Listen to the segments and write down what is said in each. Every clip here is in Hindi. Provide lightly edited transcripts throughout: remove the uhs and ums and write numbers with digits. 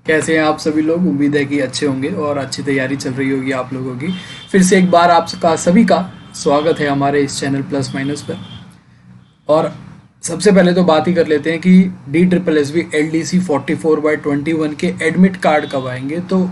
कैसे हैं आप सभी लोग। उम्मीद है कि अच्छे होंगे और अच्छी तैयारी चल रही होगी आप लोगों की। फिर से एक बार आपका सभी का स्वागत है हमारे इस चैनल प्लस माइनस पर। और सबसे पहले तो बात ही कर लेते हैं कि DSSB LDC 44/21 के एडमिट कार्ड कब आएंगे। तो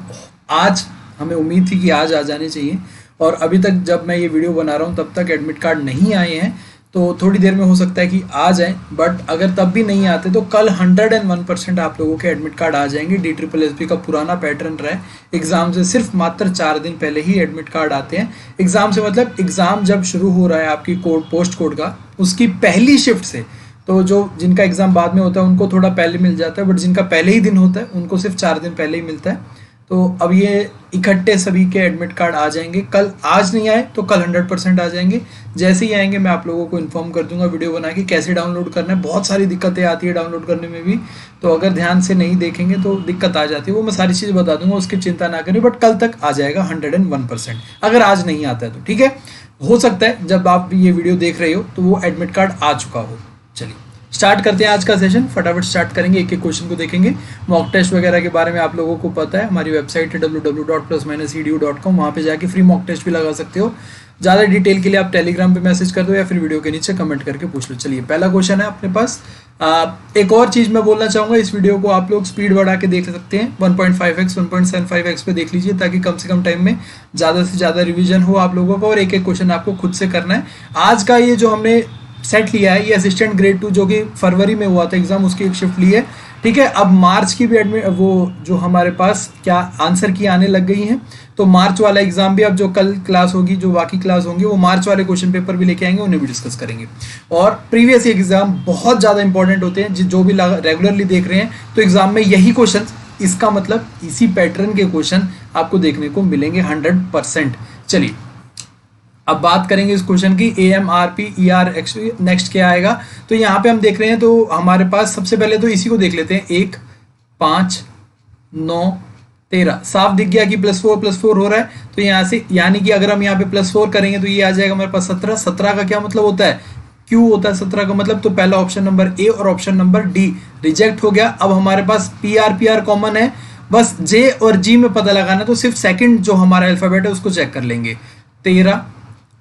आज हमें उम्मीद थी कि आज आ जाने चाहिए, और अभी तक जब मैं ये वीडियो बना रहा हूँ तब तक एडमिट कार्ड नहीं आए हैं। तो थोड़ी देर में हो सकता है कि आ जाएं, बट अगर तब भी नहीं आते तो कल 101% आप लोगों के एडमिट कार्ड आ जाएंगे। DSSB का पुराना पैटर्न रहा है, एग्ज़ाम से सिर्फ मात्र 4 दिन पहले ही एडमिट कार्ड आते हैं। एग्ज़ाम से मतलब एग्ज़ाम जब शुरू हो रहा है आपकी पोस्ट कोड का, उसकी पहली शिफ्ट से। तो जो जिनका एग्ज़ाम बाद में होता है उनको थोड़ा पहले मिल जाता है, बट जिनका पहले ही दिन होता है उनको सिर्फ 4 दिन पहले ही मिलता है। तो अब ये इकट्ठे सभी के एडमिट कार्ड आ जाएंगे कल। आज नहीं आए तो कल 100% आ जाएंगे। जैसे ही आएंगे मैं आप लोगों को इन्फॉर्म कर दूंगा वीडियो बना के कैसे डाउनलोड करना है। बहुत सारी दिक्कतें आती है डाउनलोड करने में भी, तो अगर ध्यान से नहीं देखेंगे तो दिक्कत आ जाती है। वो मैं सारी चीज़ बता दूंगा, उसकी चिंता ना करें। बट कल तक आ जाएगा 101%, अगर आज नहीं आता है तो। ठीक है, हो सकता है जब आप ये वीडियो देख रहे हो तो वो एडमिट कार्ड आ चुका हो। चलिए स्टार्ट करते हैं आज का सेशन। फटाफट स्टार्ट करेंगे, एक एक क्वेश्चन को देखेंगे। मॉक टेस्ट वगैरह के बारे में आप लोगों को पता है, हमारी वेबसाइट है www.plus-edu.com। वहाँ पे जाके फ्री मॉक टेस्ट भी लगा सकते हो। ज़्यादा डिटेल के लिए आप टेलीग्राम पे मैसेज कर दो या फिर वीडियो के नीचे कमेंट करके पूछ लो। चलिए पहला क्वेश्चन है अपने पास। एक और चीज़ मैं बोलना चाहूँगा, इस वीडियो को आप लोग स्पीड बढ़ा के देख सकते हैं। 1.5x 1.75x पे देख लीजिए, ताकि कम से कम टाइम में ज़्यादा से ज़्यादा रिविजन हो आप लोगों का, और एक एक क्वेश्चन आपको खुद से करना है। आज का ये जो हमने सेट लिया है, ये असिस्टेंट ग्रेड 2 जो कि फरवरी में हुआ था एग्जाम, उसकी एक शिफ्ट ली है। ठीक है, अब मार्च की भी वो जो हमारे पास क्या आंसर की आने लग गई हैं, तो मार्च वाला एग्जाम भी अब जो कल क्लास होगी, जो बाकी क्लास होंगे, वो मार्च वाले क्वेश्चन पेपर भी लेके आएंगे, उन्हें भी डिस्कस करेंगे। और प्रीवियस एग्जाम बहुत ज़्यादा इंपॉर्टेंट होते हैं, जो भी रेगुलरली देख रहे हैं तो एग्जाम में यही क्वेश्चन, इसका मतलब इसी पैटर्न के क्वेश्चन आपको देखने को मिलेंगे 100%। चलिए अब बात करेंगे इस क्वेश्चन की। AMRP ER नेक्स्ट क्या आएगा। तो यहाँ पे हम देख रहे हैं, तो हमारे पास सबसे पहले तो इसी को देख लेते हैं। 1 5 9 13 साफ दिख गया कि +4 हो रहा है। तो यहाँ से यानी कि अगर हम यहाँ पे +4 करेंगे तो ये आ जाएगा हमारे पास 17। 17 का क्या मतलब होता है, Q होता है 17 का मतलब। तो पहला ऑप्शन नंबर A और ऑप्शन नंबर D रिजेक्ट हो गया। अब हमारे पास PR कॉमन है, बस J और G में पता लगाना। तो सिर्फ सेकंड जो हमारा अल्फाबेट है उसको चेक कर लेंगे। 13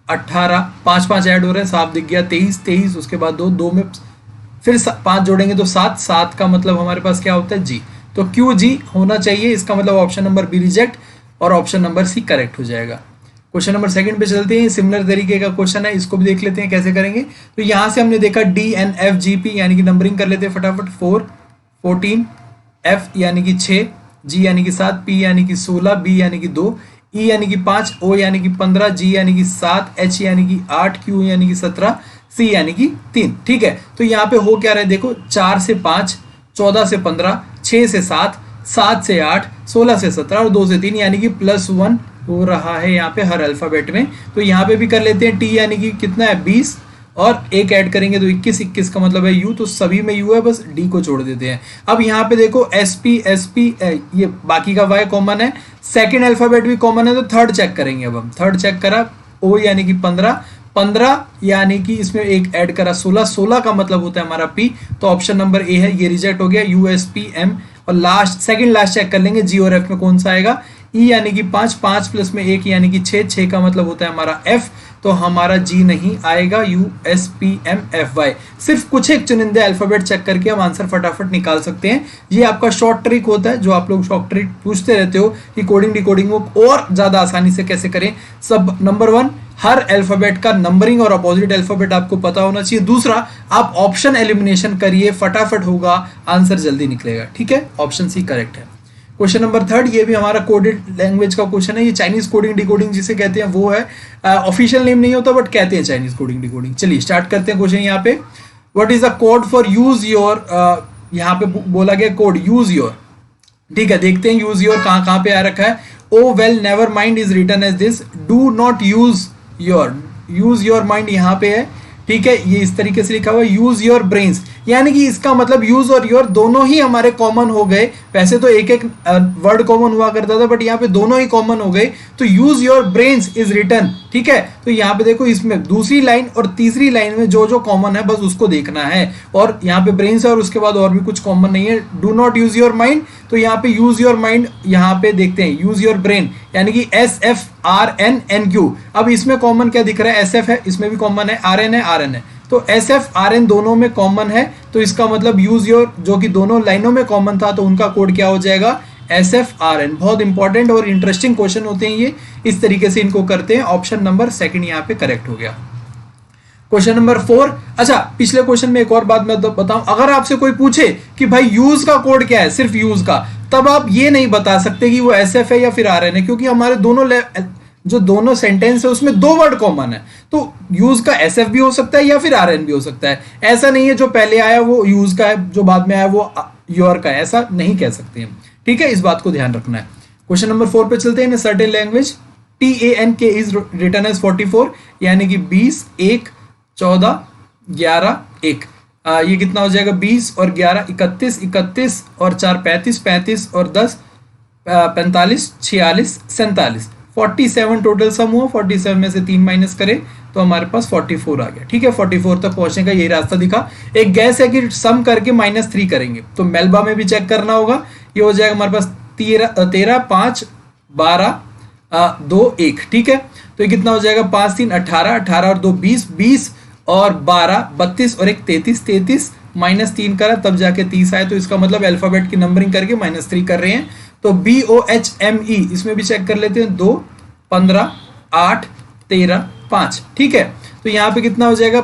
18 5 ऐड हो रहे हैं, साफ दिख गया। 23 उसके बाद 2 में फिर 5 जोड़ेंगे तो 7 का मतलब हमारे पास क्या होता है, G। तो QG होना चाहिए, इसका मतलब ऑप्शन नंबर B रिजेक्ट और ऑप्शन नंबर C करेक्ट हो जाएगा। क्वेश्चन नंबर सेकंड पे चलते हैं। सिमिलर तरीके का क्वेश्चन है, इसको भी देख लेते हैं कैसे करेंगे। तो यहाँ से हमने देखा DNFGP यानी कि नंबरिंग कर लेते हैं फटाफट। 4 14 F यानी कि 6, G यानी कि 7, P यानी कि 16, B यानी कि 2, E यानी कि 5, O यानी कि 15, G यानी कि 7, H यानी कि 8, Q यानी कि 17, C यानी कि 3। ठीक है, तो यहाँ पे हो क्या रहा है देखो, 4 से 5, 14 से 15, 6 से 7, 7 से 8, 16 से 17 और 2 से 3, यानी कि +1 हो रहा है यहाँ पे हर अल्फाबेट में। तो यहाँ पे भी कर लेते हैं। T यानी कि कितना है 20, और एक ऐड करेंगे तो 21 का मतलब है U, तो सभी में U है, बस D को छोड़ देते हैं। अब यहाँ पे देखो SP ये बाकी का Y कॉमन है, सेकंड अल्फाबेट भी कॉमन है, तो थर्ड चेक करेंगे। अब हम थर्ड चेक करा, O यानी कि 15 यानी कि इसमें एक ऐड करा 16 का मतलब होता है हमारा P। तो ऑप्शन नंबर A है, ये रिजेक्ट हो गया। USPM और सेकंड लास्ट चेक कर लेंगे G और F में कौन सा आएगा। E यानी कि 5 प्लस में 1 यानी कि 6 का मतलब होता है हमारा F, तो हमारा G नहीं आएगा। USPMFY। सिर्फ कुछ एक चुनिंदे अल्फाबेट चेक करके हम आंसर फटाफट निकाल सकते हैं। ये आपका शॉर्ट ट्रिक होता है, जो आप लोग शॉर्ट ट्रिक पूछते रहते हो कि कोडिंग डिकोडिंग वो और ज़्यादा आसानी से कैसे करें। सब नंबर 1, हर अल्फाबेट का नंबरिंग और अपोजिट अल्फाबेट आपको पता होना चाहिए। दूसरा, आप ऑप्शन एलिमिनेशन करिए, फटाफट होगा, आंसर जल्दी निकलेगा। ठीक है, ऑप्शन C करेक्ट है। क्वेश्चन नंबर थर्ड, ये भी हमारा कोडेड लैंग्वेज का क्वेश्चन है। ये चाइनीज कोडिंग डिकोडिंग जिसे कहते हैं वो है। ऑफिशियल नेम नहीं होता, बट कहते हैं चाइनीज कोडिंग डिकोडिंग। चलिए स्टार्ट करते हैं क्वेश्चन यहाँ पे। What is the code for use your, यहाँ पे बोला गया कोड यूज योर। ठीक है, देखते हैं यूज योर कहाँ पे आ रखा है। Oh well never mind is written as this, do not use your mind यहाँ पे है। ठीक है, ये इस तरीके से लिखा हुआ है। यूज योर ब्रेन्स, यानी कि इसका मतलब यूज और योर दोनों ही हमारे कॉमन हो गए। वैसे तो एक एक वर्ड कॉमन हुआ करता था, बट यहाँ पे दोनों ही कॉमन हो गए, तो use your brains is written. ठीक है, तो यहाँ पे देखो इसमें दूसरी लाइन और तीसरी लाइन में जो जो कॉमन है बस उसको देखना है, और यहाँ पे ब्रेन्स है और उसके बाद और भी कुछ कॉमन नहीं है। Do not use your mind, तो यहाँ पे यूज योर माइंड यहाँ पे देखते हैं यूज योर ब्रेन, यानी कि SFRNNQ। अब इसमें कॉमन क्या दिख रहा है, SF है, इसमें भी कॉमन है, RN है, RN है, तो SFRN दोनों में कॉमन है, तो इसका मतलब यूज योर जो कि दोनों लाइनों में कॉमन था, तो उनका कोड क्या हो जाएगा, SFRN। बहुत इंपॉर्टेंट और इंटरेस्टिंग क्वेश्चन होते हैं ये, इस तरीके से इनको करते हैं। ऑप्शन नंबर सेकंड यहाँ पे करेक्ट हो गया। Question number 4। अच्छा, पिछले क्वेश्चन में एक और बात मैं बताऊं, अगर आपसे कोई पूछे कि भाई यूज का कोड क्या है, सिर्फ यूज का, तब आप ये नहीं बता सकते कि वो SF है या फिर RN है, क्योंकि हमारे जो दोनों सेंटेंस है उसमें दो वर्ड कॉमन है, तो यूज का SF भी हो सकता है या फिर RN भी हो सकता है। ऐसा नहीं है जो पहले आया वो यूज का है, जो बाद में आया वो योर का है, ऐसा नहीं कह सकते हम। ठीक है, इस बात को ध्यान रखना है। क्वेश्चन नंबर 4 पे चलते हैं। In certain language TANK is written as 44, यानी कि 20, 1, 14, 11, 1। ये कितना हो जाएगा, 20 और 11 31, 31 और 4 35, 35 और 10 45, 46, 47, 47 टोटल सम हुआ। 47 में से 3 माइनस करें तो हमारे पास 44 आ गया। ठीक है, 44 तक पहुंचने का यही रास्ता दिखा। एक गैस है कि सम करके -3 करेंगे, तो मेलबा में भी चेक करना होगा। ये हो जाएगा हमारे पास 13, 5, 12, 2, 1। ठीक है, तो ये कितना हो जाएगा, 5, 3, 18, 18 और 2 20, 20 और 12 32 और 1 33, 33 -3 करा तब जाके 30 आया, तो इसका मतलब अल्फाबेट की नंबरिंग करके -3 कर रहे हैं। तो BOHME इसमें भी चेक कर लेते हैं, 2, 15, 8, 13, 5। ठीक है, तो यहाँ पे कितना हो जाएगा,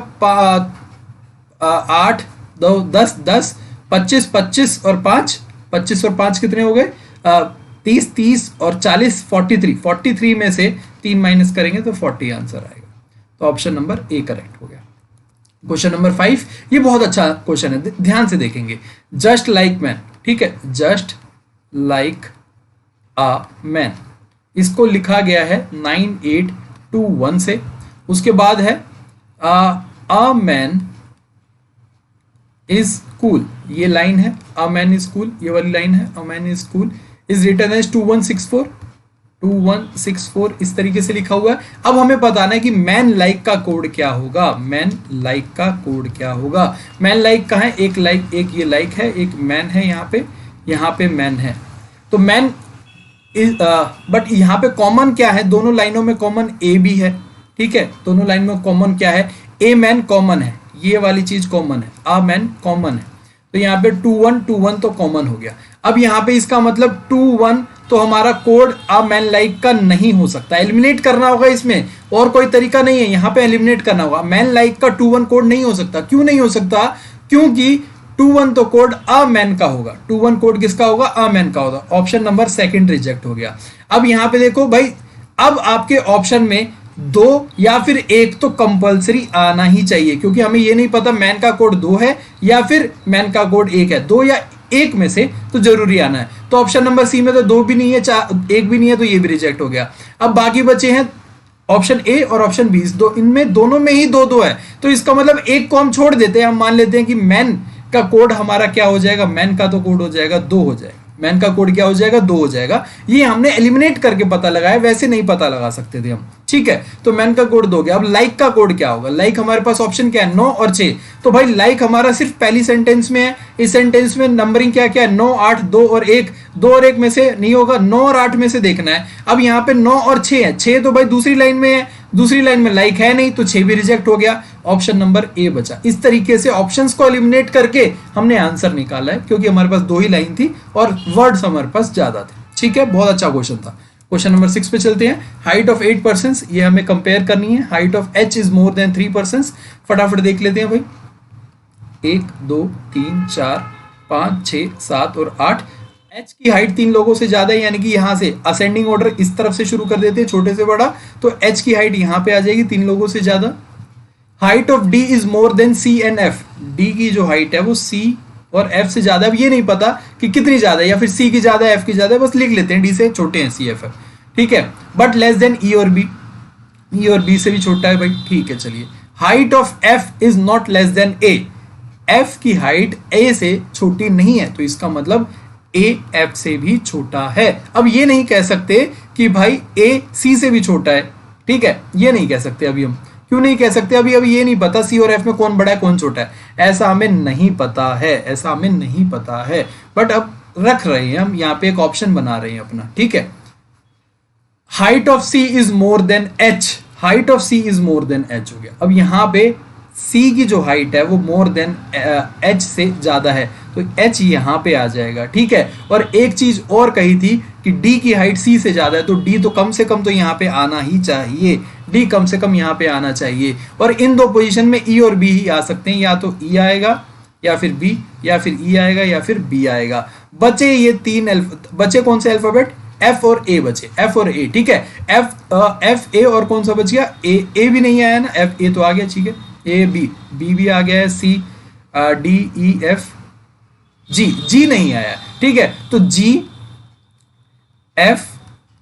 8, 2, 10, 10, 25, 25 और 5, 25 और 5 कितने हो गए, 30, 30 और 40, 43, 43 में से 3 माइनस करेंगे तो 40 आंसर आएगा। तो ऑप्शन नंबर ए करेक्ट हो गया। क्वेश्चन नंबर 5, ये बहुत अच्छा क्वेश्चन है, ध्यान से देखेंगे। जस्ट लाइक मैन, ठीक है, जस्ट लाइक अ मैन, इसको लिखा गया है 9821 से। उसके बाद है अ मैन इज कूल, ये लाइन है, अ मैन इज कूल, ये वाली लाइन है, a man is cool is written as 2164, 2164 इस तरीके से लिखा हुआ है। अब हमें बताना है कि मैन लाइक का कोड क्या होगा, मैन लाइक का कोड क्या होगा। मैन लाइक कहाँ है, एक लाइक, एक ये लाइक है, एक मैन है, यहाँ पे मैन है। तो मैन बट यहाँ पे कॉमन क्या है, दोनों लाइनों में कॉमन ए भी है। ठीक है, दोनों लाइन में कॉमन क्या है, ए मैन कॉमन है, ये वाली चीज कॉमन है, आ मैन कॉमन है, तो यहाँ पे 2121 तो कॉमन हो गया। अब यहाँ पे इसका मतलब 21 तो हमारा कोड आ मैन लाइक का नहीं हो सकता, एलिमिनेट करना होगा इसमें, और कोई तरीका नहीं है, यहाँ पे एलिमिनेट करना होगा। मैन लाइक का 21 कोड नहीं हो सकता। क्यों नहीं हो सकता, क्योंकि 21 तो कोड अ मैन का होगा, 21 कोड किसका होगा, अ मैन का होगा। ऑप्शन नंबर सेकंड रिजेक्ट हो गया। अब यहाँ पे देखो भाई, अब आपके ऑप्शन में 2 या फिर 1 तो कंपलसरी आना ही चाहिए, क्योंकि हमें ये नहीं पता मैन का कोड 2 है या फिर मैन का कोड 1 है, 2 या 1 में से तो जरूरी आना है। तो ऑप्शन नंबर सी में तो 2 भी नहीं है, 1 भी नहीं है, तो ये भी रिजेक्ट हो गया। अब बाकी बचे हैं ऑप्शन ए और ऑप्शन बी, इनमें दोनों में ही 2-2 है, तो इसका मतलब एक को हम छोड़ देते हैं। हम मान लेते हैं कि मैन का कोड हमारा क्या हो जाएगा, मैन का तो कोड हो जाएगा 2 हो जाएगा, मैन का कोड क्या हो जाएगा, 2 हो जाएगा। ये हमने एलिमिनेट करके पता लगाया, वैसे नहीं पता लगा सकते थे हम। ठीक है, तो मैन का कोड 2 हो गया। अब लाइक का कोड क्या होगा, लाइक हमारे पास ऑप्शन क्या है, 9 और 6। तो भाई लाइक हमारा सिर्फ पहली सेंटेंस में है, इस सेंटेंस में नंबरिंग क्या क्या है, 9, 8, 2 और 1, 2 और 1 में से नहीं होगा, 9 और 8 में से देखना है। अब यहाँ पे 9 और 6 है, 6 तो भाई दूसरी लाइन में है, दूसरी लाइन में लाइक है नहीं, तो 6 भी रिजेक्ट हो गया। ऑप्शन नंबर ए बचा। इस तरीके से ऑप्शंस को एलिमिनेट करके हमने आंसर निकाला है, क्योंकि हमारे पास 2 ही लाइन थी और वर्ड्स हमारे पास ज्यादा थे। ठीक है, बहुत अच्छा क्वेश्चन था। क्वेश्चन नंबर 6 पे चलते हैं। हाइट ऑफ 8 पर्सन्स, ये हमें कंपेयर करनी है। Height of H is more then 3 persons, फटाफट देख लेते हैं भाई। 1, 2, 3, 4, 5, 6, 7 और 8। एच की हाइट 3 लोगों से ज्यादा है, यानी कि यहाँ से असेंडिंग ऑर्डर इस तरफ से शुरू कर देते हैं, छोटे से बड़ा, तो एच की हाइट यहाँ पे आ जाएगी 3 लोगों से ज्यादा। Height of D is more than C and F, D की जो हाइट है वो सी और एफ से ज्यादा। अब ये नहीं पता कि कितनी ज्यादा है, या फिर सी की ज्यादा है, एफ की ज्यादा है, बस लिख लेते हैं डी से छोटे हैं सी एफ एफ। ठीक है, बट लेस देन ई और बी, ई और बी से भी छोटा है भाई। ठीक है, चलिए। Height of F is not less than A, F की हाइट ए से छोटी नहीं है, तो इसका मतलब ए एफ से भी छोटा है। अब ये नहीं कह सकते कि भाई ए सी से भी छोटा है, ठीक है, ये नहीं कह सकते अभी हम। क्यों नहीं कह सकते? अभी ये नहीं पता सी और एफ में कौन बड़ा है कौन छोटा है, ऐसा हमें नहीं पता है, ऐसा हमें नहीं पता है। बट अब रख रहे हैं हम यहाँ पे एक ऑप्शन बना रहे हैं अपना, ठीक है। Height of C is more than H, height of C is more than H हो गया। अब यहाँ पे सी की जो हाइट है वो मोर देन एच से ज्यादा है, तो एच यहाँ पे आ जाएगा, ठीक है। और एक चीज और कही थी कि डी की हाइट सी से ज्यादा है, तो डी तो कम से कम तो यहाँ पे आना ही चाहिए, डी कम से कम यहाँ पे आना चाहिए। और इन दो पोजीशन में ई और बी ही आ सकते हैं, या तो ई आएगा या फिर बी, या फिर ई आएगा या फिर बी आएगा। बचे ये तीन बचे कौन से अल्फाबेट? एफ और ए बचे, एफ और ए, ठीक है। एफ ए और कौन सा बच गया? ए भी नहीं आया ना, एफ ए तो आ गया, ठीक है। ए बी, बी भी आ गया है, C D E F G नहीं आया, ठीक है। तो जी एफ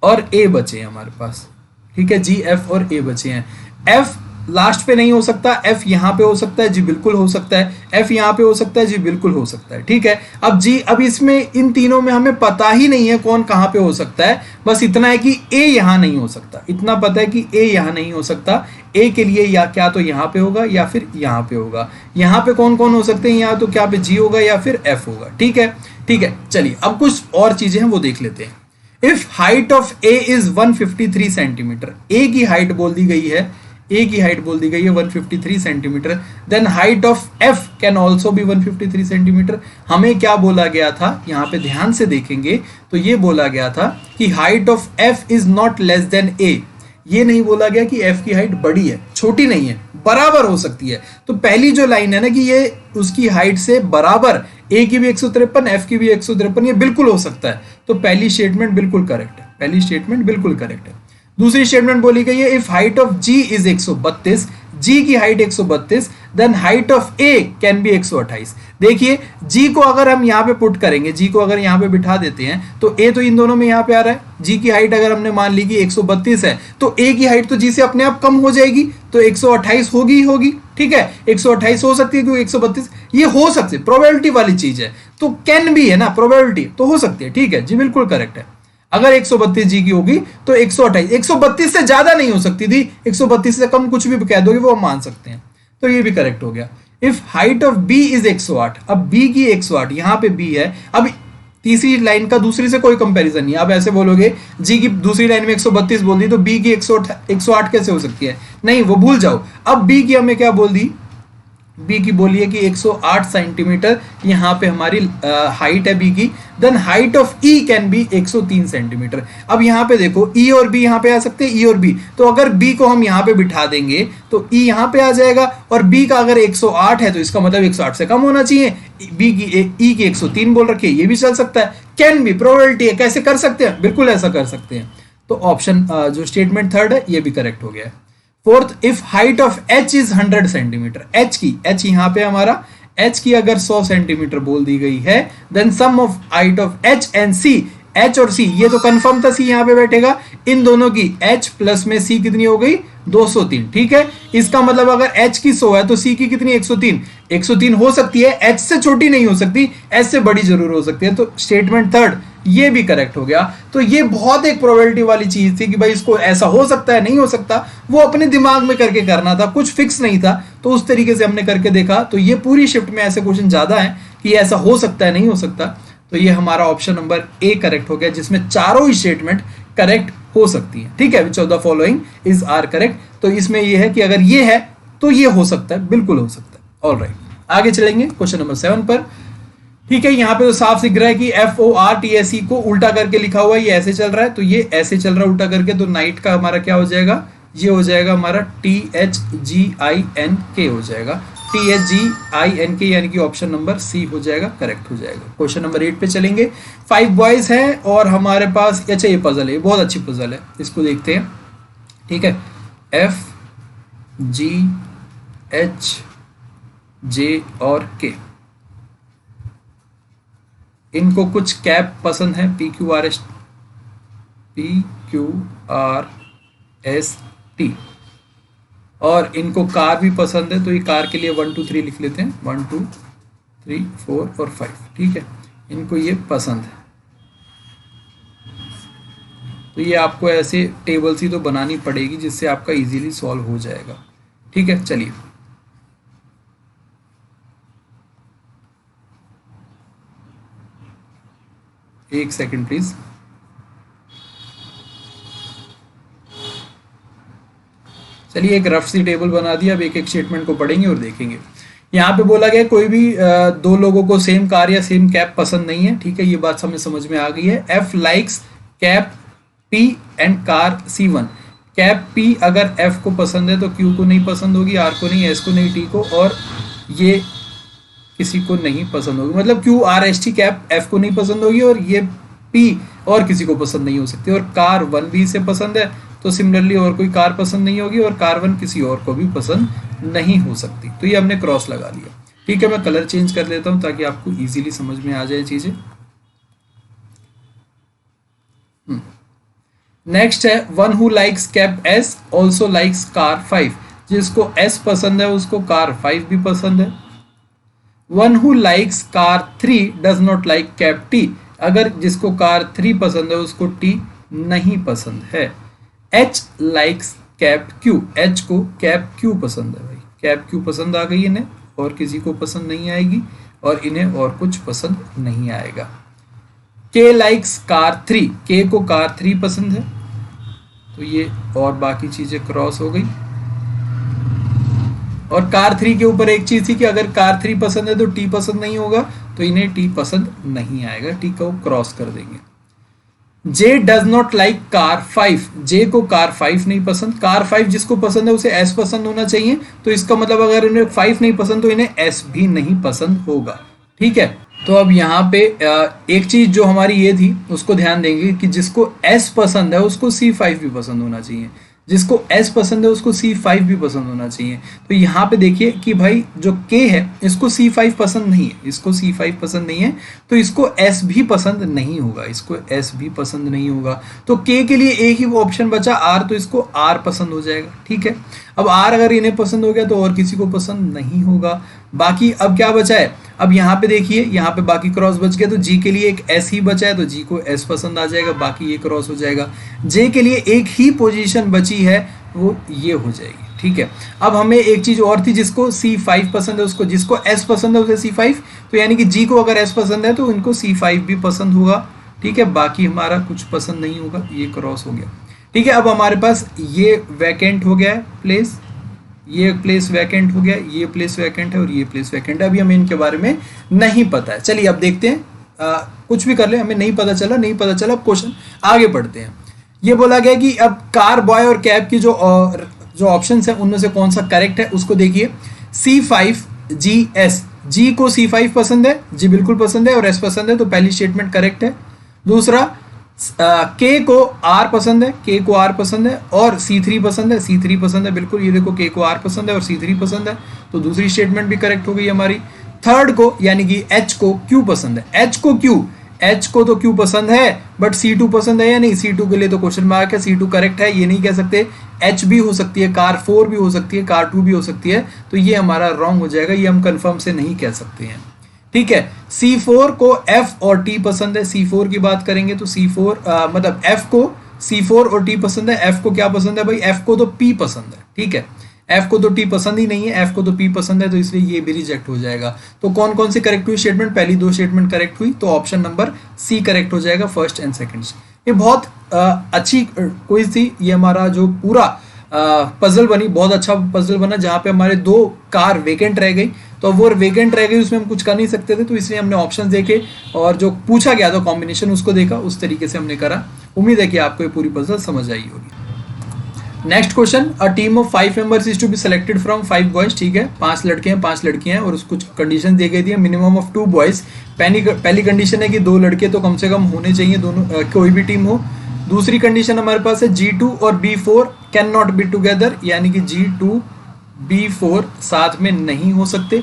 और ए बचे हैं हमारे पास, ठीक है। जी एफ और ए बचे हैं। एफ लास्ट पे नहीं हो सकता, एफ यहां पे हो सकता है, जी बिल्कुल हो सकता है। एफ यहां पे हो सकता है, जी बिल्कुल हो सकता है, ठीक है। अब जी, अब इसमें इन तीनों में हमें पता ही नहीं है कौन कहां पे हो सकता है, बस इतना है कि ए यहां नहीं हो सकता, इतना पता है कि ए यहां नहीं हो सकता। ए के लिए या क्या तो यहां पे होगा या फिर यहां पे होगा। यहां पे कौन कौन हो सकते हैं? यहां तो क्या पे जी होगा या फिर एफ होगा, ठीक है, ठीक है। चलिए अब कुछ और चीजें हैं वो देख लेते हैं। If height of A is 153 centimetre, A की हाइट बोल दी गई है, ए की हाइट बोल दी गई है 153 centimetre, then height of F can also be 153 centimetre. हमें क्या बोला गया था? यहाँ पे ध्यान से देखेंगे तो ये बोला गया था कि height of F is not less than A. ये नहीं बोला गया कि एफ की हाइट बड़ी है, छोटी नहीं है, बराबर हो सकती है। तो पहली जो लाइन है ना कि ये उसकी हाइट से बराबर, ए की भी 153, एफ की भी 153, ये बिल्कुल हो सकता है। तो पहली स्टेटमेंट बिल्कुल करेक्ट है, पहली स्टेटमेंट बिल्कुल करेक्ट है। दूसरी स्टेटमेंट बोली गई है if height of G is 132, G की height 132, then height of A can be 128। देखिए जी को अगर हम यहाँ पे पुट करेंगे, जी को अगर यहाँ पे बिठा देते हैं तो ए तो इन दोनों में यहाँ पे आ रहा है। जी की हाइट अगर हमने मान ली कि 132 है तो ए की हाइट तो जी से अपने आप कम हो जाएगी, तो 128 होगी ही होगी, ठीक है। 128 हो सकती है क्योंकि 132 ये हो सकती है, प्रोबेबिलिटी वाली चीज है, तो कैन भी है ना, प्रोबेबिलिटी तो हो सकती है, ठीक है जी, बिल्कुल करेक्ट है। अगर 132 जी की होगी तो 128, 132 से ज्यादा नहीं हो सकती थी, 132 से कम कुछ भी कह दोगे वो हम मान सकते हैं, तो ये भी करेक्ट हो गया। If height of B is 108, अब बी की 108, यहां पे बी है। अब तीसरी लाइन का दूसरी से कोई कंपैरिजन नहीं, अब ऐसे बोलोगे जी की दूसरी लाइन में 132 बोल दी तो बी की 108 कैसे हो सकती है? नहीं, वो भूल जाओ। अब बी की हमें क्या बोल दी? बी की बोलिए कि 108 सेंटीमीटर यहाँ पे हमारी हाइट है बी की, then height of E can be 103 centimetre. अब यहाँ पे देखो ई और बी यहाँ पे आ सकते हैं, ई और बी, तो अगर बी को हम यहाँ पे बिठा देंगे तो ई यहाँ पे आ जाएगा, और बी का अगर 108 है तो इसका मतलब 108 से कम होना चाहिए। बी की ई की 103 बोल रखी है, ये भी चल सकता है, कैन बी, प्रोबेबिलिटी है। कैसे कर सकते हैं? बिल्कुल ऐसा कर सकते हैं। तो ऑप्शन जो स्टेटमेंट थर्ड है ये भी करेक्ट हो गया है। Fourth, if height of H is 100 centimetre, H की, एच यहाँ पे हमारा एच की अगर 100 सेंटीमीटर बोल दी गई है, then sum of height of H and C, H और सी ये तो कंफर्म था, सी यहाँ पे बैठेगा, इन दोनों की एच प्लस में सी कितनी हो गई? 203, ठीक है। इसका मतलब अगर एच की 100 है तो सी की कितनी? 103, 103 हो सकती है, एच से छोटी नहीं हो सकती, एच से बड़ी जरूर हो सकती है। तो स्टेटमेंट थर्ड ये भी करेक्ट हो गया। तो ये बहुत एक प्रोबेबिलिटी वाली चीज थी कि भाई इसको ऐसा हो सकता है, नहीं हो सकता, वो अपने दिमाग में करके करना था, कुछ फिक्स नहीं था, तो उस तरीके से हमने करके देखा। तो ये पूरी शिफ्ट में ऐसे क्वेश्चन ज्यादा है कि ऐसा हो सकता है, नहीं हो सकता। तो ये हमारा ऑप्शन नंबर ए करेक्ट हो गया, जिसमें चारों ही स्टेटमेंट करेक्ट हो सकती है, ठीक है। Which of the following is are correct. तो इसमें ये है कि अगर ये है तो ये हो सकता है, बिल्कुल हो सकता है। ऑलराइट, आगे चलेंगे क्वेश्चन नंबर 7 पर, ठीक है। यहाँ पे तो साफ दिख रहा है कि FORTSE को उल्टा करके लिखा हुआ है, ये ऐसे चल रहा है, तो ये ऐसे चल रहा है उल्टा करके, तो नाइट का हमारा क्या हो जाएगा? ये हो जाएगा हमारा THGINK हो जाएगा, THGINK, यानी कि ऑप्शन नंबर सी हो जाएगा, करेक्ट हो जाएगा। क्वेश्चन नंबर 8 पे चलेंगे। 5 बॉयज हैं और हमारे पास, अच्छा ये पजल है, ये बहुत अच्छी पजल है, इसको देखते हैं, ठीक है। FGHJ और K, इनको कुछ कैप पसंद है, PQRST, और इनको कार भी पसंद है, तो ये कार के लिए 1 2 3 लिख लेते हैं, 1 2 3, 4 और 5, ठीक है, इनको ये पसंद है। तो ये आपको ऐसे टेबल्स ही तो बनानी पड़ेगी जिससे आपका इजीली सॉल्व हो जाएगा, ठीक है। चलिए एक सेकंड प्लीज। चलिए एक रफ सी टेबल बना दिया, अब एक एक स्टेटमेंट को पढ़ेंगे और देखेंगे। यहाँ पे बोला गया कोई भी दो लोगों को सेम कार या सेम कैप पसंद नहीं है, ठीक है, ये बात हमें समझ में आ गई है। F likes cap P and car C1। Cap P अगर एफ को पसंद है तो क्यू को नहीं पसंद होगी, आर को नहीं, एस को नहीं, टी को, और ये किसी को नहीं पसंद होगी। मतलब Q R S T cap F को नहीं पसंद होगी और ये पी और किसी को पसंद नहीं हो सकती। और कार 1 भी इसे पसंद है तो सिमिलरली और कोई कार पसंद नहीं होगी और कार 1 किसी और को भी पसंद नहीं हो सकती। तो ये हमने क्रॉस लगा लिया, ठीक है। मैं कलर चेंज कर लेता हूं ताकि आपको इजीली समझ में आ जाए चीजें। नेक्स्ट है one who likes cap S also likes car 5। जिसको एस पसंद है उसको कार 5 भी पसंद है। One who likes car 3 does not like cap T. अगर जिसको कार 3 पसंद है उसको टी नहीं पसंद है। H likes cap Q. H को कैप क्यू पसंद है भाई, कैप क्यू पसंद आ गई इन्हें और किसी को पसंद नहीं आएगी और इन्हें और कुछ पसंद नहीं आएगा। के लाइक्स कार 3। के को कार 3 पसंद है तो ये और बाकी चीजें क्रॉस हो गई। और कार 3 के ऊपर एक चीज थी कि अगर कार 3 पसंद है तो टी पसंद नहीं होगा, तो इन्हें टी पसंद नहीं आएगा, टी को क्रॉस कर देंगे। जे डज नॉट लाइक कार 5। जे को कार 5 नहीं पसंद। कार 5 जिसको पसंद है उसे एस पसंद होना चाहिए, तो इसका मतलब अगर इन्हें 5 नहीं पसंद तो इन्हें एस भी नहीं पसंद होगा, ठीक है। तो अब यहाँ पे एक चीज जो हमारी ये थी उसको ध्यान देंगे कि जिसको एस पसंद है उसको C5 भी पसंद होना चाहिए, जिसको एस पसंद है उसको C5 भी पसंद होना चाहिए। तो यहाँ पे देखिए कि भाई जो के है इसको C5 पसंद नहीं है, इसको C5 पसंद नहीं है तो इसको एस भी पसंद नहीं होगा, इसको एस भी पसंद नहीं होगा। तो के लिए एक ही ऑप्शन बचा आर, तो इसको आर पसंद हो जाएगा, ठीक है। अब आर अगर इन्हें पसंद हो गया तो और किसी को पसंद नहीं होगा। बाकी अब क्या बचा है, अब यहाँ पे देखिए यहाँ पे बाकी क्रॉस बच गया, तो जी के लिए एक एस ही बचा है तो जी को एस पसंद आ जाएगा, बाकी ये क्रॉस हो जाएगा। जे के लिए एक ही पोजीशन बची है वो ये हो जाएगी, ठीक है। अब हमें एक चीज और थी, जिसको C5 पसंद है उसको, जिसको एस पसंद है उसे C5, तो यानी कि जी को अगर एस पसंद है तो इनको C5 भी पसंद होगा, ठीक है। बाकी हमारा कुछ पसंद नहीं होगा, ये क्रॉस हो गया, ठीक है। अब हमारे पास ये वैकेंट हो गया है प्लेस, ये प्लेस वैकेंट हो गया, ये प्लेस वैकेंट है और ये प्लेस वैकेंट है। अभी हमें इनके बारे में नहीं पता है। चलिए अब देखते हैं, कुछ भी कर ले, हमें नहीं पता चला, नहीं पता चला, अब क्वेश्चन आगे पढ़ते हैं। ये बोला गया कि अब कार बॉय और कैब की जो ऑप्शंस है उनमें से कौन सा करेक्ट है उसको देखिए। C5GS, जी को C5 पसंद है, जी बिल्कुल पसंद है, और एस पसंद है, तो पहली स्टेटमेंट करेक्ट है। दूसरा के को आर पसंद है, के को आर पसंद है, और C3 पसंद है, C3 पसंद है, बिल्कुल, ये देखो के को आर पसंद है और C3 पसंद है, तो दूसरी स्टेटमेंट भी करेक्ट हो गई हमारी। थर्ड को यानी कि एच को क्यू पसंद है, एच को क्यू, एच को तो क्यू पसंद है बट C2 पसंद है या नहीं, C2 के लिए तो क्वेश्चन मार्क है, C2 करेक्ट है, ये नहीं कह सकते। एच भी हो सकती है, कार 4 भी हो सकती है, कार 2 भी हो सकती है, तो ये हमारा रॉन्ग हो जाएगा, ये हम कंफर्म से नहीं कह सकते हैं, ठीक है। C4 को F और T पसंद है, C4 की बात करेंगे तो C4 मतलब F को C4 और T पसंद है। F को क्या पसंद है भाई, F को तो P पसंद है, ठीक है। F को तो T पसंद ही नहीं है, F को तो P पसंद है, तो इसलिए ये भी रिजेक्ट हो जाएगा। तो कौन कौन सी करेक्ट हुई स्टेटमेंट, पहली दो स्टेटमेंट करेक्ट हुई, तो ऑप्शन नंबर C करेक्ट हो जाएगा, फर्स्ट एंड सेकंड। ये बहुत अच्छी क्विज थी, ये हमारा जो पूरा पजल बनी, बहुत अच्छा पजल बना, जहाँ पे हमारे 2 कार वेकेंट रह गई, तो वो वेकेंट रह गई, उसमें हम कुछ कर नहीं सकते थे, तो इसलिए हमने ऑप्शंस देखे और जो पूछा गया था कॉम्बिनेशन उसको देखा, उस तरीके से हमने करा। उम्मीद है कि आपको ये पूरी पजल समझ आई होगी। Next question, a team of 5 members is to be selected from 5 boys, ठीक है, 5 लड़के हैं 5 लड़कियां हैं, और उसको कंडीशन दी गई थी, मिनिमम ऑफ 2 बॉयज। पहली कंडीशन है कि 2 लड़के तो कम से कम होने चाहिए, दोनों कोई भी टीम हो। दूसरी कंडीशन हमारे पास है G2 और B4 can not be together, यानी कि G2 B4 साथ में नहीं हो सकते।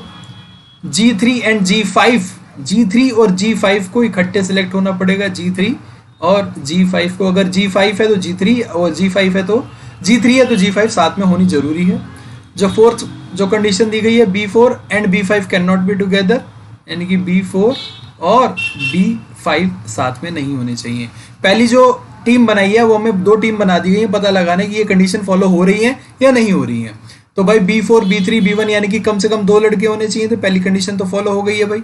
G3 एंड G5, G3 और G5 को इकट्ठे सिलेक्ट होना पड़ेगा, G3 और G5 को, अगर G5 है तो G3 और G5 है तो G3 है तो G5 साथ में होनी जरूरी है। जो फोर्थ जो कंडीशन दी गई है, B4 and B5 can not be together, यानी कि B4 और B5 साथ में नहीं होने चाहिए। पहली जो टीम बनाई है वो हमें दो टीम बना दी गई है पता लगाने की ये कंडीशन फॉलो हो रही है या नहीं हो रही है। तो भाई B4 B3 B1 यानी कि कम से कम 2 लड़के होने चाहिए, तो पहली कंडीशन तो फॉलो हो गई है भाई।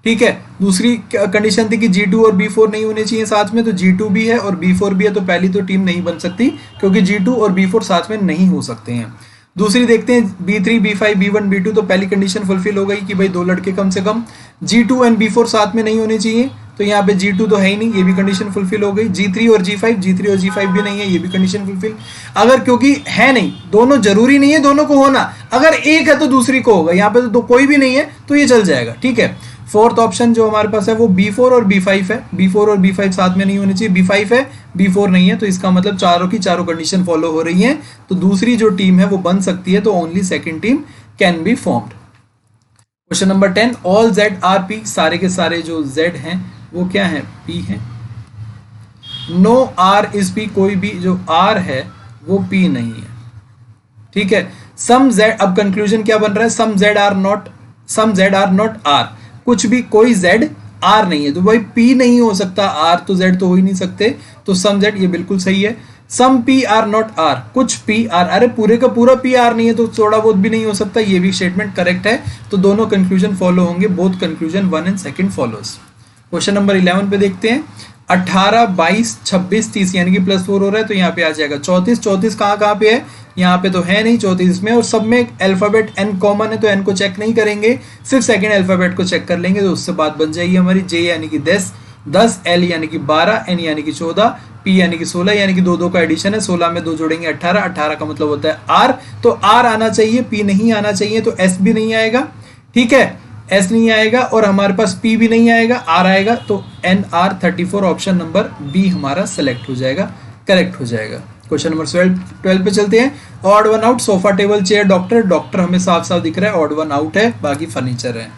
ठीक है, दूसरी कंडीशन थी कि G2 और B4 नहीं होने चाहिए साथ में, तो G2 भी है और B4 भी है, तो पहली तो टीम नहीं बन सकती क्योंकि G2 और B4 साथ में नहीं हो सकते हैं। दूसरी देखते हैं B3 B5 B1 B2, तो पहली कंडीशन फुलफिल हो गई कि भाई 2 लड़के कम से कम। G2 एंड B4 साथ में नहीं होने चाहिए, तो यहाँ पे G2 तो है ही नहीं, ये भी कंडीशन फुलफिल हो गई। G3 और G5 भी नहीं है, ये भी कंडीशन फुलफिल। अगर क्योंकि है नहीं, दोनों जरूरी नहीं है दोनों को होना, अगर एक है तो दूसरी को होगा, यहाँ पे तो कोई भी नहीं है तो ये चल जाएगा। ठीक है, फोर्थ ऑप्शन जो हमारे पास है वो B4 और B5 है। B4 और B5 साथ में नहीं होने चाहिए, B5 है B4 नहीं है, तो इसका मतलब चारों की चारों कंडीशन फॉलो हो रही है, तो दूसरी जो टीम है वो बन सकती है, तो only second team can be formed. Question number 10, all Z are P, सारे के सारे जो Z हैं वो क्या है, P है। नो R इज P, कोई भी जो R है वो P नहीं है। ठीक है, सम Z, अब कंक्लूजन क्या बन रहा है, सम Z आर नॉट R, कुछ भी कोई Z R नहीं है, तो भाई P नहीं हो सकता, R तो Z तो हो ही नहीं सकते, तो सम Z ये बिल्कुल सही है। सम P आर नॉट R, कुछ P R, अरे पूरे का पूरा P R नहीं है तो थोड़ा बहुत भी नहीं हो सकता, ये भी स्टेटमेंट करेक्ट है, तो दोनों कंक्लूजन फॉलो होंगे, both conclusion 1 and 2 follows. Question number 11 पे देखते हैं, 18 22 26 30 यानी कि +4 हो रहा है, तो यहाँ पे आ जाएगा 34 कहाँ पे है, यहाँ पे तो है नहीं 34 में, और सब में अल्फाबेट N कॉमन है, तो N को चेक नहीं करेंगे, सिर्फ सेकंड अल्फाबेट को चेक कर लेंगे, तो उससे बात बन जाएगी हमारी। J यानी कि 10, L यानी कि 12, N यानी कि 14, P यानी कि 16, यानी कि 2 का एडिशन है, 16 में 2 जोड़ेंगे 18 का मतलब होता है R, तो R आना चाहिए, P नहीं आना चाहिए, तो S भी नहीं आएगा। ठीक है, S नहीं आएगा और हमारे पास P भी नहीं आएगा, R आएगा, तो NR34 ऑप्शन नंबर B हमारा सेलेक्ट हो जाएगा, करेक्ट हो जाएगा। क्वेश्चन नंबर 12 पे चलते हैं, odd one out, sofa table chair doctor हमें साफ साफ दिख रहा है, ऑड वन आउट है, बाकी फर्नीचर है।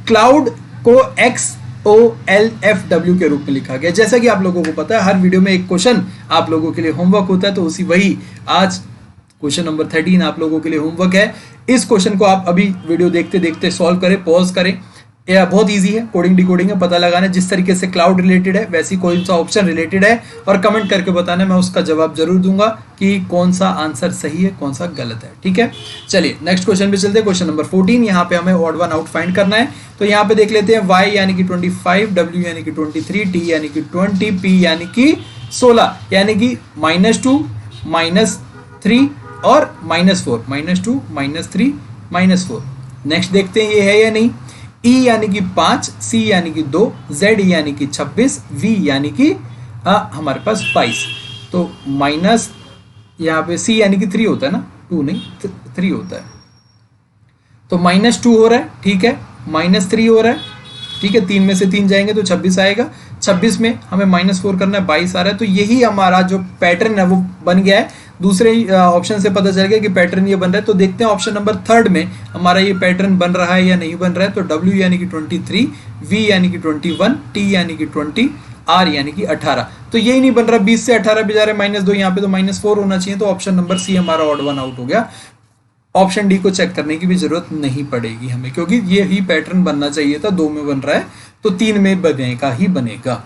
क्लाउड को XOLFW के रूप में लिखा गया, जैसा कि आप लोगों को पता है हर वीडियो में एक क्वेश्चन आप लोगों के लिए होमवर्क होता है, तो उसी वही आज क्वेश्चन नंबर 13 आप लोगों के लिए होमवर्क है। इस क्वेश्चन को आप अभी वीडियो देखते देखते सॉल्व करें, पॉज करें, यह बहुत इजी है, कोडिंग डिकोडिंग है, पता लगाना जिस तरीके से क्लाउड रिलेटेड है वैसी कौन सा ऑप्शन रिलेटेड है, और कमेंट करके बताना, मैं उसका जवाब जरूर दूंगा कि कौन सा आंसर सही है कौन सा गलत है। ठीक है, चलिए नेक्स्ट क्वेश्चन पे चलते हैं। क्वेश्चन नंबर 14, यहाँ पे हमें ऑड वन आउट फाइंड करना है, तो यहाँ पे देख लेते हैं, Y यानी कि 25, W यानी कि 23, T यानी कि 20, P यानी कि 16, यानी कि -2 -3 और -4, -2 -3 -4। नेक्स्ट देखते हैं ये है या नहीं। E यानी कि 5, C यानी कि 2, Z यानी कि 26, V यानी कि हमारे पास 22, तो माइनस यहाँ पे C यानी कि 3 होता है ना, 2 नहीं 3 होता है, तो -2 हो रहा है। ठीक है, -3 हो रहा है, ठीक है, 3 में से 3 जाएंगे तो 26 आएगा, 26 में हमें -4 करना है, 22 आ रहा है, तो यही हमारा जो पैटर्न है वो बन गया है। दूसरे ऑप्शन से पता चल गया कि पैटर्न ये बन रहा है, तो देखते हैं ऑप्शन नंबर 3 में हमारा ये पैटर्न बन रहा है या नहीं बन रहा है। तो W यानी कि 23, V यानी कि 21, T यानी कि 20, R यानी कि 18, तो यही नहीं बन रहा, 20 से 18 भी जा रहा है -2, यहाँ पे तो -4 होना चाहिए, तो ऑप्शन नंबर C हमारा ऑड वन आउट हो गया। ऑप्शन डी को चेक करने की भी जरूरत नहीं पड़ेगी हमें, क्योंकि ये ही पैटर्न बनना चाहिए था, 2 में बन रहा है तो 3 में बनेगा ही बनेगा।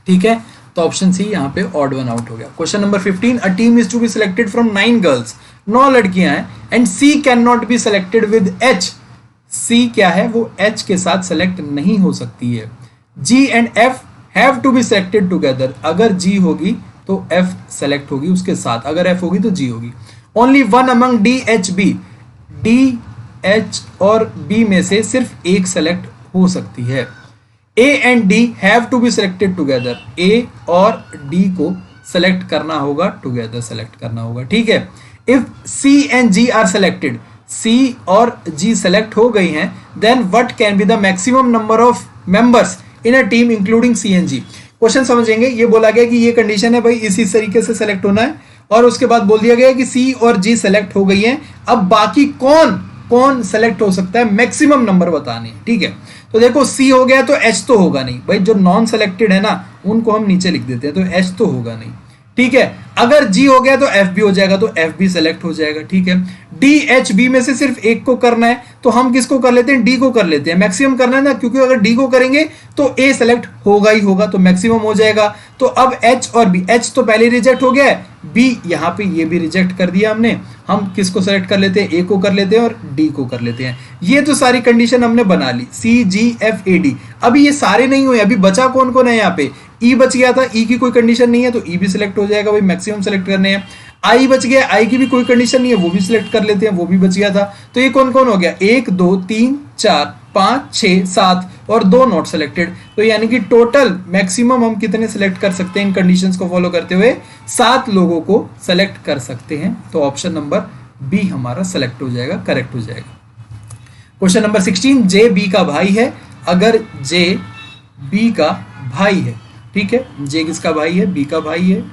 ठीक है, तो ऑप्शन सी यहाँ पे ऑड वन आउट हो गया। Question number 15, a team is to be selected from 9 girls, 9 लड़कियां हैं, and C can not be selected with H, C क्या है वो H के साथ सेलेक्ट नहीं हो सकती है। G and F have to be selected together, अगर G होगी तो F सेलेक्ट होगी उसके साथ, अगर F होगी तो G होगी। Only one among D H B, D H और B में से सिर्फ एक सेलेक्ट हो सकती है। A and D have to be selected together, A और D को सेलेक्ट करना होगा, टुगेदर सेलेक्ट करना होगा। ठीक है, if C and G are selected, C और G सेलेक्ट हो गई हैं, then what can be the maximum number of members in a team including C and G। Question समझेंगे, ये बोला गया कि ये कंडीशन है भाई इसी तरीके से सेलेक्ट होना है, और उसके बाद बोल दिया गया कि C और G सेलेक्ट हो गई हैं, अब बाकी कौन सेलेक्ट हो सकता है, मैक्सिमम नंबर बताने। ठीक है, तो देखो C हो गया तो H तो होगा नहीं भाई, जो नॉन सेलेक्टेड है ना उनको हम नीचे लिख देते हैं, तो H तो होगा नहीं। ठीक है। अगर जी हो गया तो एफ भी हो जाएगा, तो एफ भी सेलेक्ट हो जाएगा, ठीक है। डी एच बी में से सिर्फ एक को करना है, तो हम किसको कर लेते हैं, डी को कर लेते हैं, मैक्सिमम करना है ना, क्योंकि अगर डी को करेंगे तो ए सेलेक्ट होगा ही होगा, तो मैक्सिमम हो जाएगा। तो अब एच और बी, एच तो पहले रिजेक्ट हो गया है, बी यहाँ पे ये भी रिजेक्ट कर दिया हमने, हम किसको सेलेक्ट कर लेते हैं, ए को कर लेते हैं और डी को कर लेते हैं। ये तो सारी कंडीशन हमने बना ली, सी जी एफ ए डी। अभी ये सारे नहीं हुए, अभी बचा कौन कौन है यहाँ पे, ई बच गया था, ई की कोई कंडीशन नहीं है तो ई भी सिलेक्ट हो जाएगा, भाई मैक्सिमम सेलेक्ट करने हैं। आई बच गया, आई की भी कोई कंडीशन नहीं है, वो भी सिलेक्ट कर लेते हैं, वो भी बच गया था। तो ये कौन कौन हो गया, 1 2 3 4 5 6 7 और 2 नॉट सिलेक्टेड। तो यानी कि टोटल मैक्सिमम हम कितने सिलेक्ट कर सकते हैं इन कंडीशंस को फॉलो करते हुए, 7 लोगों को सेलेक्ट कर सकते हैं। तो ऑप्शन नंबर बी हमारा सेलेक्ट हो जाएगा, करेक्ट हो जाएगा। क्वेश्चन नंबर 16, जे बी का भाई है। अगर जे बी का भाई है, ठीक है, जे किसका भाई है, बी का भाई है,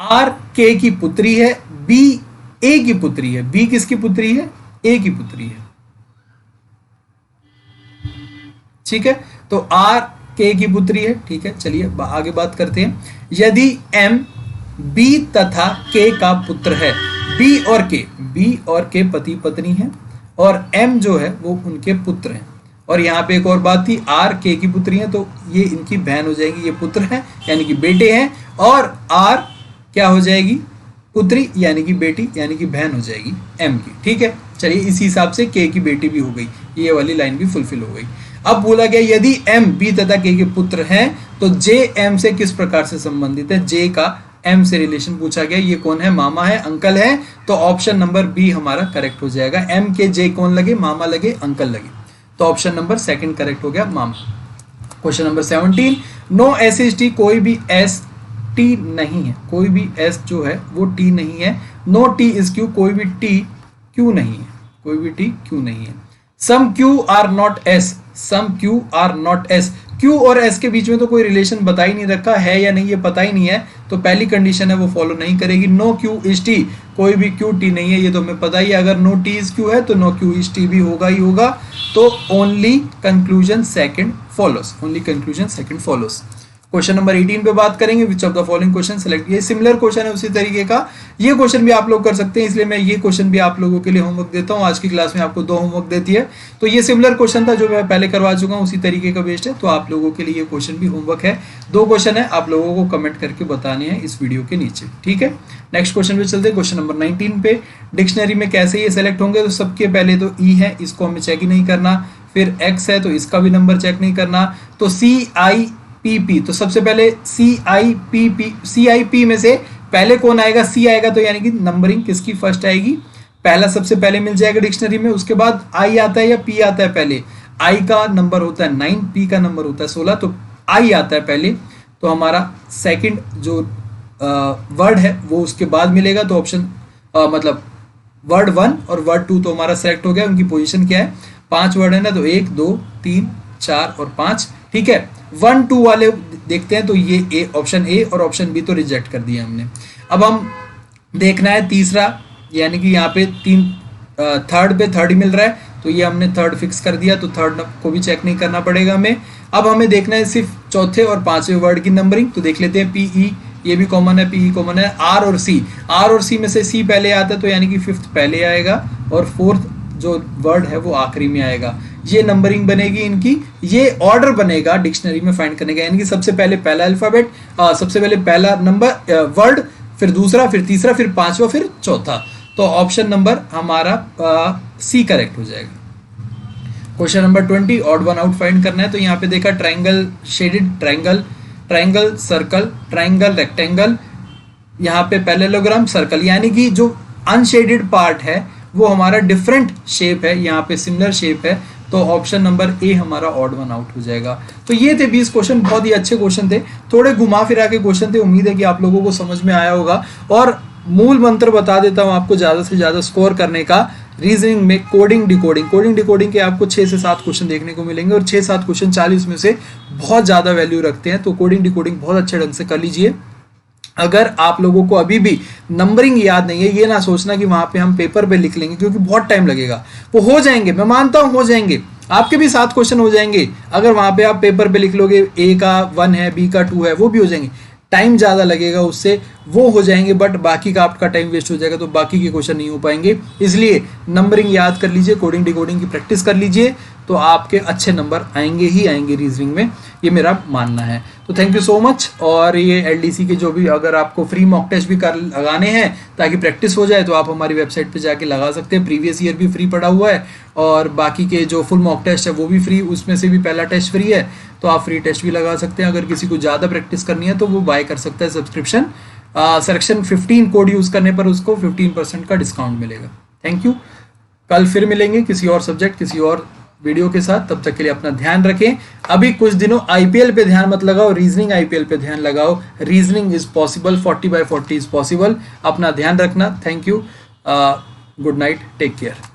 आर के की पुत्री है, बी ए की पुत्री है। बी किसकी पुत्री है, ए की पुत्री है, ठीक है। तो आर के की पुत्री है, ठीक है। चलिए आगे बात करते हैं। यदि एम बी तथा के का पुत्र है, बी और के पति पत्नी है और एम जो है वो उनके पुत्र हैं। और यहाँ पे एक और बात थी, आर के की पुत्री है तो ये इनकी बहन हो जाएगी, ये पुत्र है यानी कि बेटे हैं, और आर क्या हो जाएगी, पुत्री यानी कि बेटी यानी कि बहन हो जाएगी एम की, ठीक है। चलिए इसी हिसाब से के की बेटी भी हो गई, ये वाली लाइन भी फुलफिल हो गई। अब बोला गया यदि एम बी तथा के पुत्र हैं तो जे एम से किस प्रकार से संबंधित है, जे का एम से रिलेशन पूछा गया, ये कौन है, मामा है, अंकल है। तो ऑप्शन नंबर बी हमारा करेक्ट हो जाएगा। एम के जे कौन लगे, मामा लगे, अंकल लगे, तो ऑप्शन नंबर सेकंड करेक्ट हो गया, मामा। Question number 17, no S S T, कोई भी एस टी नहीं है, कोई भी एस जो है वो टी नहीं है। नो टी इज क्यू, कोई भी टी क्यू नहीं है, कोई भी टी क्यू नहीं है। Some Q are not S, some Q are not S, Q और एस के बीच में तो कोई रिलेशन बता ही नहीं रखा है या नहीं, ये पता ही नहीं है, तो पहली कंडीशन है वो फॉलो नहीं करेगी। नो क्यू इज टी, कोई भी क्यू टी नहीं है, ये तो हमें पता ही है। अगर नो टी इज क्यू है तो नो क्यू इज टी भी होगा ही होगा। तो only conclusion second follows, only conclusion second follows. Question number 18 पे बात करेंगे, विच of the following question select. ये सिमिलर क्वेश्चन है उसी तरीके का, ये क्वेश्चन भी आप लोग कर सकते हैं, इसलिए मैं ये क्वेश्चन भी आप लोगों के लिए होमवर्क देता हूँ। आज की क्लास में आपको 2 होमवर्क देती है, तो ये सिमिलर क्वेश्चन था जो मैं पहले करवा चुका हूँ, उसी तरीके का बेस्ड है, तो आप लोगों के लिए ये क्वेश्चन भी होमवर्क है। 2 क्वेश्चन है, आप लोगों को कमेंट करके बताने हैं इस वीडियो के नीचे, ठीक है। नेक्स्ट क्वेश्चन पे चलते हैं, क्वेश्चन नंबर 19 पे। डिक्शनरी में कैसे ये सेलेक्ट होंगे, तो सबके पहले तो ई है, इसको हमें चेक ही नहीं करना, फिर एक्स है तो इसका भी नंबर चेक नहीं करना, तो सी आई पी पी, तो सबसे पहले सी आई पी में से पहले कौन आएगा, सी आएगा, तो यानी कि नंबरिंग किसकी फर्स्ट आएगी, पहला सबसे पहले मिल जाएगा डिक्शनरी में। उसके बाद आई आता है या पी आता है, पहले आई का नंबर होता है 9, पी का नंबर होता है 16, तो आई आता है पहले, तो हमारा सेकंड जो वर्ड है वो उसके बाद मिलेगा। तो ऑप्शन मतलब वर्ड 1 और वर्ड 2 तो हमारा सेलेक्ट हो गया। उनकी पोजीशन क्या है, 5 वर्ड है ना, तो 1 2 3 4 और 5, ठीक है। 1 2 वाले देखते हैं, तो ये ए, ऑप्शन ए और ऑप्शन बी तो रिजेक्ट कर दिया हमने। अब हम देखना है तीसरा, यानी कि यहाँ पे थर्ड पे थर्ड ही मिल रहा है, तो ये हमने थर्ड फिक्स कर दिया, तो थर्ड को भी चेक नहीं करना पड़ेगा हमें। अब हमें देखना है सिर्फ चौथे और 5वें वर्ड की नंबरिंग, तो देख लेते हैं। पीई ये भी कॉमन है, पीई कॉमन है। आर और सी में से सी पहले आता है, तो यानी कि 5th पहले आएगा और 4th जो वर्ड है वो आखिरी में आएगा। ये नंबरिंग बनेगी इनकी, ये ऑर्डर बनेगा डिक्शनरी में फाइंड करने का, यानी कि सबसे पहले पहला अल्फाबेट, सबसे पहले पहला नंबर वर्ड, फिर दूसरा, फिर तीसरा, फिर 5वां, फिर चौथा। तो ऑप्शन नंबर हमारा सी करेक्ट हो जाएगा। Question number 20, odd one out find करना है, तो यहाँ पे देखा triangle shaded, triangle circle, triangle rectangle, यहाँ पे पैरेललोग्राम, सर्कल, यानी कि जो अनशेडेड पार्ट है वो हमारा डिफरेंट शेप है, यहाँ पे सिमिलर शेप है, तो ऑप्शन नंबर ए हमारा ऑड वन आउट हो जाएगा। तो ये थे 20 क्वेश्चन, बहुत ही अच्छे क्वेश्चन थे, थोड़े घुमा फिरा के क्वेश्चन थे। उम्मीद है कि आप लोगों को समझ में आया होगा। और मूल मंत्र बता देता हूँ आपको ज़्यादा से ज़्यादा स्कोर करने का। रीजनिंग में कोडिंग डिकोडिंग के आपको 6 से 7 क्वेश्चन देखने को मिलेंगे, और 6-7 क्वेश्चन 40 में से बहुत ज़्यादा वैल्यू रखते हैं, तो कोडिंग डिकोडिंग बहुत अच्छे ढंग से कर लीजिए। अगर आप लोगों को अभी भी नंबरिंग याद नहीं है, ये ना सोचना कि वहां पे हम पेपर पे लिख लेंगे, क्योंकि बहुत टाइम लगेगा। वो हो जाएंगे, मैं मानता हूं हो जाएंगे, आपके भी 7 क्वेश्चन हो जाएंगे। अगर वहां पे आप पेपर पे लिख लोगे, ए का 1 है, बी का 2 है, वो भी हो जाएंगे। टाइम ज़्यादा लगेगा उससे, वो हो जाएंगे, बट बाकी का आपका टाइम वेस्ट हो जाएगा, तो बाकी के क्वेश्चन नहीं हो पाएंगे। इसलिए नंबरिंग याद कर लीजिए, कोडिंग डिकोडिंग की प्रैक्टिस कर लीजिए, तो आपके अच्छे नंबर आएंगे ही आएंगे रीजनिंग में, ये मेरा मानना है। तो थैंक यू सो मच। और ये एलडीसी के जो भी, अगर आपको फ्री मॉक टेस्ट भी कर लगाने हैं ताकि प्रैक्टिस हो जाए, तो आप हमारी वेबसाइट पे जाके लगा सकते हैं। प्रीवियस ईयर भी फ्री पड़ा हुआ है, और बाकी के जो फुल मॉक टेस्ट है वो भी फ्री, उसमें से भी पहला टेस्ट फ्री है, तो आप फ्री टेस्ट भी लगा सकते हैं। अगर किसी को ज़्यादा प्रैक्टिस करनी है तो वो बाय कर सकता है सब्सक्रिप्शन। सेक्शन 15 कोड यूज़ करने पर उसको 15% का डिस्काउंट मिलेगा। Thank you. कल फिर मिलेंगे किसी और सब्जेक्ट, किसी और वीडियो के साथ। तब तक के लिए अपना ध्यान रखें। अभी कुछ दिनों आईपीएल पे ध्यान मत लगाओ, रीजनिंग आईपीएल पे ध्यान लगाओ। Reasoning is possible, 40/40 is possible. अपना ध्यान रखना। Thank you. Good night, take care.